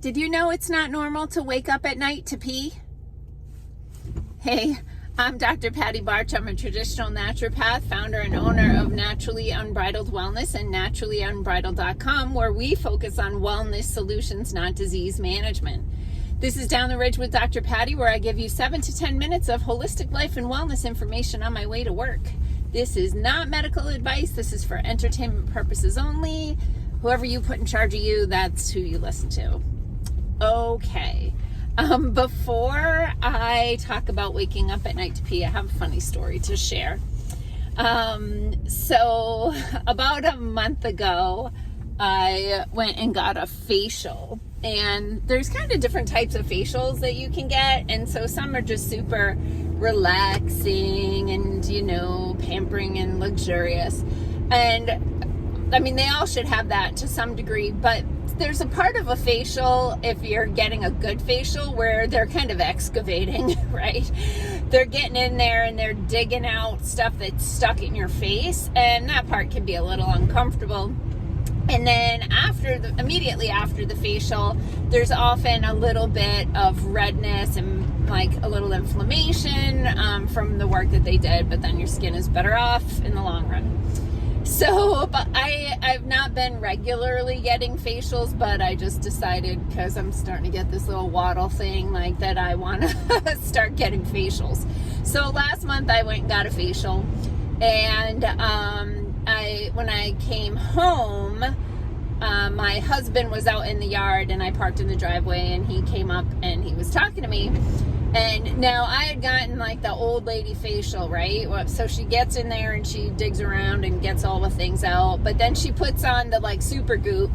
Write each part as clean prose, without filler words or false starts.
Did you know it's not normal to wake up at night to pee? Hey, I'm Dr. Patty Barch. I'm a traditional naturopath, founder and owner of Naturally Unbridled Wellness and naturallyunbridled.com, where we focus on wellness solutions, not disease management. This is Down the Ridge with Dr. Patty, where I give you 7 to 10 minutes of holistic life and wellness information on my way to work. This is not medical advice. This is for entertainment purposes only. Whoever you put in charge of you, that's who you listen to. Okay. Before I talk about waking up at night to pee, I have a funny story to share. So about a month ago, I went and got a facial, and there's kind of different types of facials that you can get. And so some are just super relaxing and, pampering and luxurious. And I mean, they all should have that to some degree, but there's a part of a facial, if you're getting a good facial, where they're kind of excavating, right? They're getting in there and they're digging out stuff that's stuck in your face, and that part can be a little uncomfortable. And then immediately after the facial, there's often a little bit of redness and like a little inflammation from the work that they did, but then your skin is better off in the long run. So, but I've not been regularly getting facials, but I just decided, because I'm starting to get this little waddle thing, like that I want to start getting facials. So last month I went and got a facial, and when I came home, my husband was out in the yard, and I parked in the driveway, and he came up and he was talking to me. And now I had gotten like the old lady facial, right? So she gets in there and she digs around and gets all the things out. But then she puts on the like super goop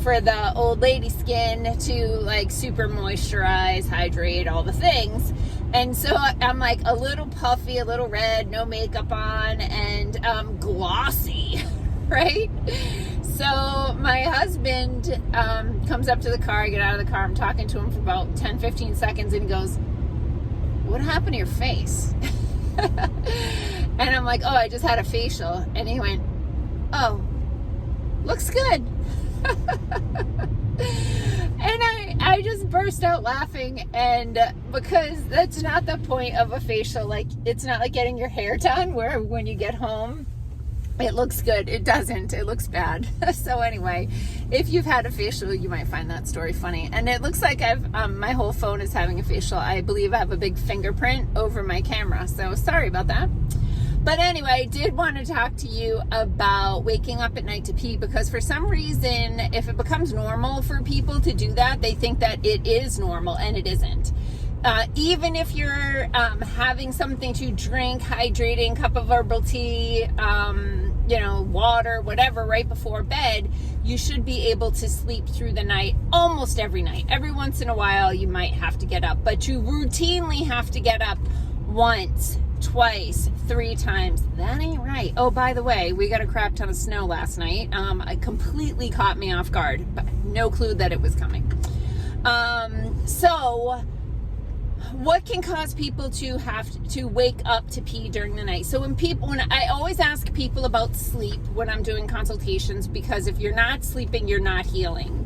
for the old lady skin to like super moisturize, hydrate, all the things. And so I'm like a little puffy, a little red, no makeup on, and glossy, right? So my husband comes up to the car. I get out of the car. I'm talking to him for about 10, 15 seconds, and he goes, "What happened to your face?" And I'm like, "Oh, I just had a facial." And he went, "Oh, looks good." And I just burst out laughing, and because that's not the point of a facial. Like, it's not like getting your hair done where when you get home it looks good. It doesn't. It looks bad. So anyway, if you've had a facial, you might find that story funny. And it looks like my whole phone is having a facial. I believe I have a big fingerprint over my camera. So sorry about that. But anyway, I did want to talk to you about waking up at night to pee, because for some reason, if it becomes normal for people to do that, they think that it is normal, and it isn't. Even if you're having something to drink, hydrating, cup of herbal tea, water, whatever, right before bed, you should be able to sleep through the night almost every night. Every once in a while, you might have to get up, but you routinely have to get up once, twice, 3 times. That ain't right. Oh, by the way, we got a crap ton of snow last night. It completely caught me off guard, but no clue that it was coming. So what can cause people to have to wake up to pee during the night? So when I always ask people about sleep when I'm doing consultations, because if you're not sleeping, you're not healing.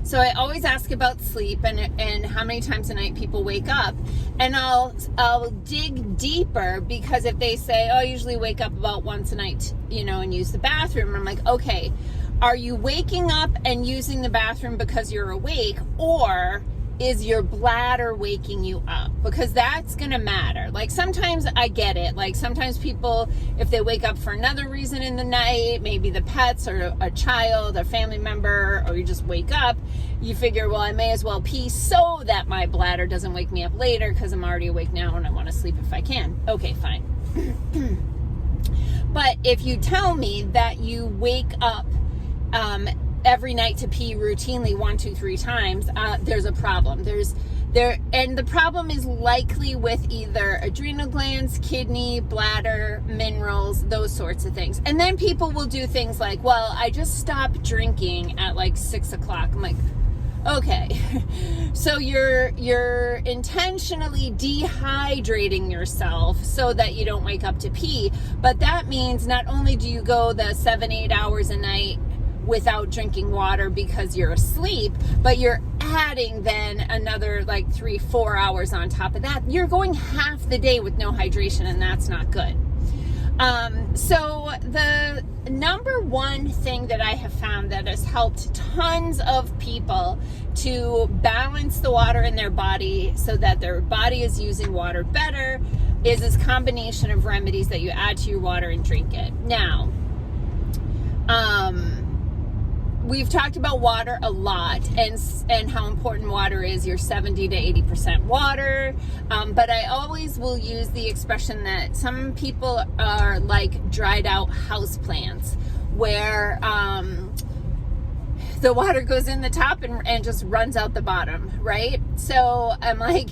So I always ask about sleep and how many times a night people wake up, and I'll dig deeper, because if they say, "Oh, I usually wake up about once a night, and use the bathroom," I'm like, okay, are you waking up and using the bathroom because you're awake, or is your bladder waking you up? Because that's gonna matter. Like, sometimes I get it. Like, sometimes people, if they wake up for another reason in the night, maybe the pets or a child, a family member, or you just wake up, you figure, well, I may as well pee so that my bladder doesn't wake me up later, because I'm already awake now and I want to sleep if I can. Okay, fine. But if you tell me that you wake up every night to pee routinely 1, 2, 3 times, there's a problem. And the problem is likely with either adrenal glands, kidney, bladder, minerals, those sorts of things. And then people will do things like, "Well, I just stopped drinking at like 6 o'clock. I'm like, okay, so you're intentionally dehydrating yourself so that you don't wake up to pee, but that means not only do you go the 7-8 hours a night without drinking water because you're asleep, but you're adding then another like 3-4 hours on top of that, you're going half the day with no hydration, and that's not good. So the number one thing that I have found that has helped tons of people to balance the water in their body so that their body is using water better is this combination of remedies that you add to your water and drink it. Now, we've talked about water a lot and how important water is. You're 70 to 80% water. But I always will use the expression that some people are like dried out house plants, where the water goes in the top and just runs out the bottom, right? So I'm like,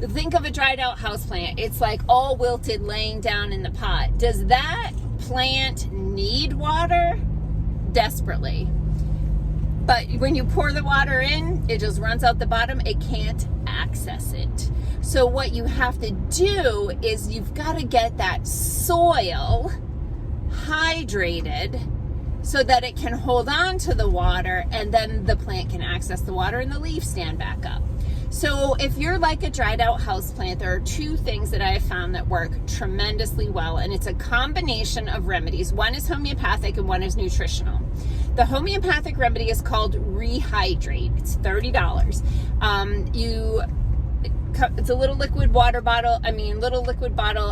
think of a dried out house plant. It's like all wilted laying down in the pot. Does that plant need water? Desperately. But when you pour the water in, it just runs out the bottom. It can't access it. So what you have to do is you've got to get that soil hydrated so that it can hold on to the water, and then the plant can access the water and the leaves stand back up. So if you're like a dried out houseplant, there are two things that I have found that work tremendously well, and it's a combination of remedies. One is homeopathic and one is nutritional. The homeopathic remedy is called Rehydrate. It's $30. It's a little liquid bottle,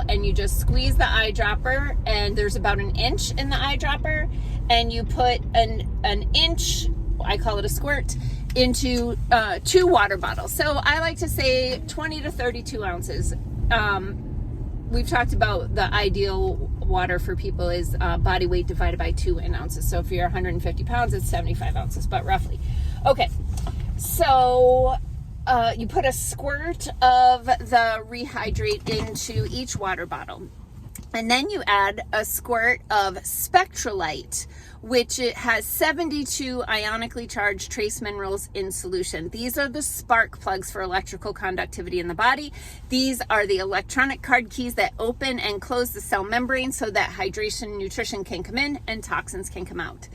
and you just squeeze the eyedropper, and there's about an inch in the eyedropper, and you put an inch, I call it a squirt, into 2 water bottles. So I like to say 20 to 32 ounces. We've talked about the ideal water for people is body weight divided by 2 in ounces. So if you're 150 pounds, it's 75 ounces, but roughly. Okay, so you put a squirt of the Rehydrate into each water bottle. And then you add a squirt of Spectralite, which it has 72 ionically charged trace minerals in solution. These are the spark plugs for electrical conductivity in the body. These are the electronic card keys that open and close the cell membrane so that hydration and nutrition can come in and toxins can come out.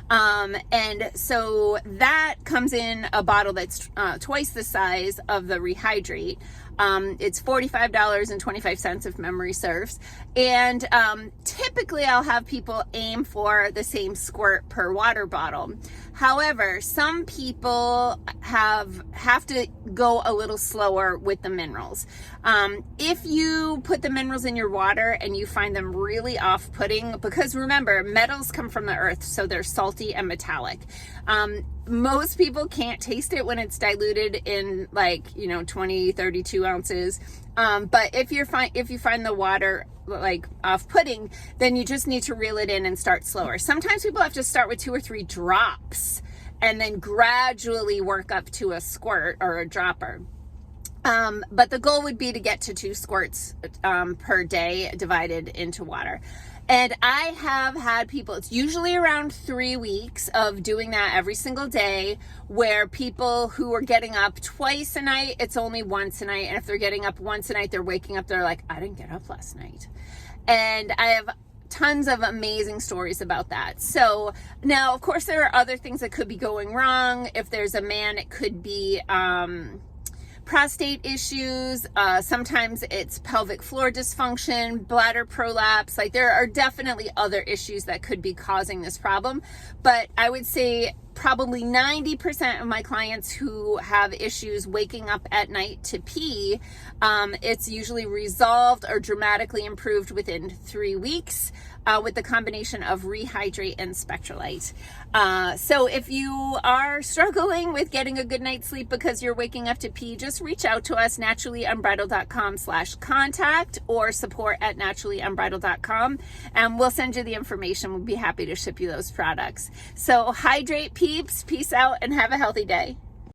And so that comes in a bottle that's twice the size of the Rehydrate. It's $45.25 if memory serves. And typically I'll have people aim for the same squirt per water bottle. However, some people have to go a little slower with the minerals. If you put the minerals in your water and you find them really off-putting, because remember, metals come from the earth, so they're salty and metallic. Most people can't taste it when it's diluted in 20, 32 ounces. But if you find the water like off-putting, then you just need to reel it in and start slower. Sometimes people have to start with 2 or 3 drops and then gradually work up to a squirt or a dropper. But the goal would be to get to 2 squirts per day divided into water. And I have had people, it's usually around 3 weeks of doing that every single day, where people who are getting up twice a night, it's only once a night. And if they're getting up once a night, they're waking up, they're like, I didn't get up last night. And I have tons of amazing stories about that. So now, of course, there are other things that could be going wrong. If there's a man, it could be prostate issues. Sometimes it's pelvic floor dysfunction, bladder prolapse. Like, there are definitely other issues that could be causing this problem. But I would say probably 90% of my clients who have issues waking up at night to pee, it's usually resolved or dramatically improved within 3 weeks with the combination of Rehydrate and Spectralite. So if you are struggling with getting a good night's sleep because you're waking up to pee, just reach out to us, naturallyunbridled.com/contact or support@naturallyunbridled.com, and we'll send you the information. We'll be happy to ship you those products. So hydrate, peeps. Peace out and have a healthy day.